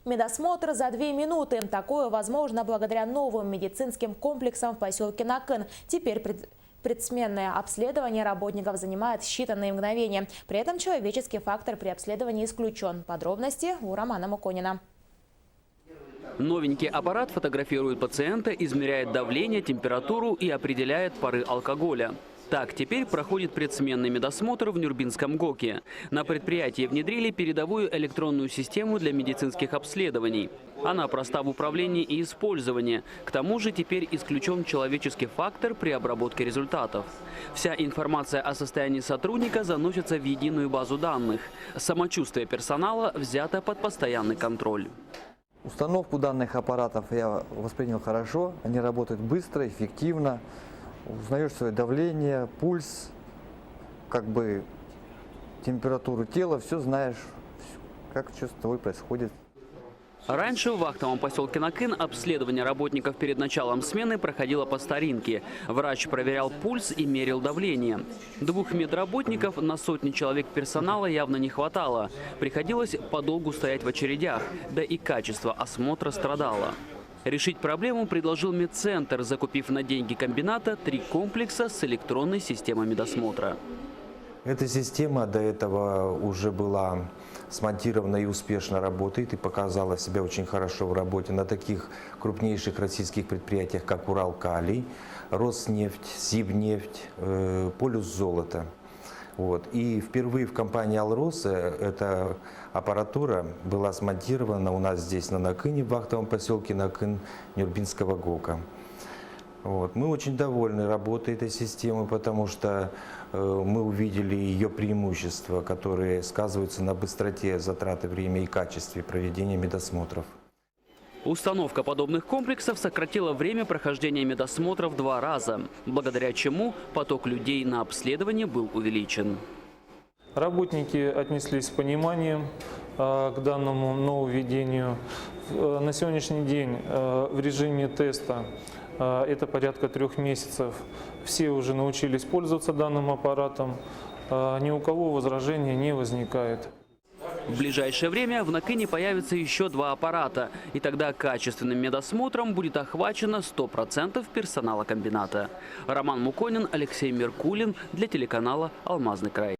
Медосмотр за 2 минуты. Такое возможно благодаря новым медицинским комплексам в поселке Накын. Теперь предсменное обследование работников занимает считанные мгновения. При этом человеческий фактор при обследовании исключен. Подробности у Романа Муконина. Новенький аппарат фотографирует пациента, измеряет давление, температуру и определяет пары алкоголя. Так, теперь проходит предсменный медосмотр в Нюрбинском ГОКе. На предприятии внедрили передовую электронную систему для медицинских обследований. Она проста в управлении и использовании. К тому же теперь исключен человеческий фактор при обработке результатов. Вся информация о состоянии сотрудника заносится в единую базу данных. Самочувствие персонала взято под постоянный контроль. Установку данных аппаратов я воспринял хорошо. Они работают быстро, эффективно. Узнаешь свое давление, пульс, температуру тела, все знаешь, как что с тобой происходит. Раньше в вахтовом поселке Накын обследование работников перед началом смены проходило по старинке. Врач проверял пульс и мерил давление. 2 медработников на сотни человек персонала явно не хватало. Приходилось подолгу стоять в очередях, да и качество осмотра страдало. Решить проблему предложил медцентр, закупив на деньги комбината 3 комплекса с электронной системой медосмотра. Эта система до этого уже была смонтирована и успешно работает, и показала себя очень хорошо в работе на таких крупнейших российских предприятиях, как Уралкалий, Роснефть, Сибнефть, Полюс золота. И впервые в компании «Алроса» эта аппаратура была смонтирована у нас здесь на Накыне, в вахтовом поселке Накын Нюрбинского ГОКа. Мы очень довольны работой этой системы, потому что мы увидели ее преимущества, которые сказываются на быстроте затраты времени и качестве проведения медосмотров. Установка подобных комплексов сократила время прохождения медосмотра в 2 раза, благодаря чему поток людей на обследование был увеличен. Работники отнеслись с пониманием к данному нововведению. На сегодняшний день в режиме теста, это порядка 3 месяцев, все уже научились пользоваться данным аппаратом, ни у кого возражений не возникает. В ближайшее время в Накыне появится еще 2 аппарата, и тогда качественным медосмотром будет охвачено 100% персонала комбината. Роман Муконин, Алексей Меркулин для телеканала «Алмазный край».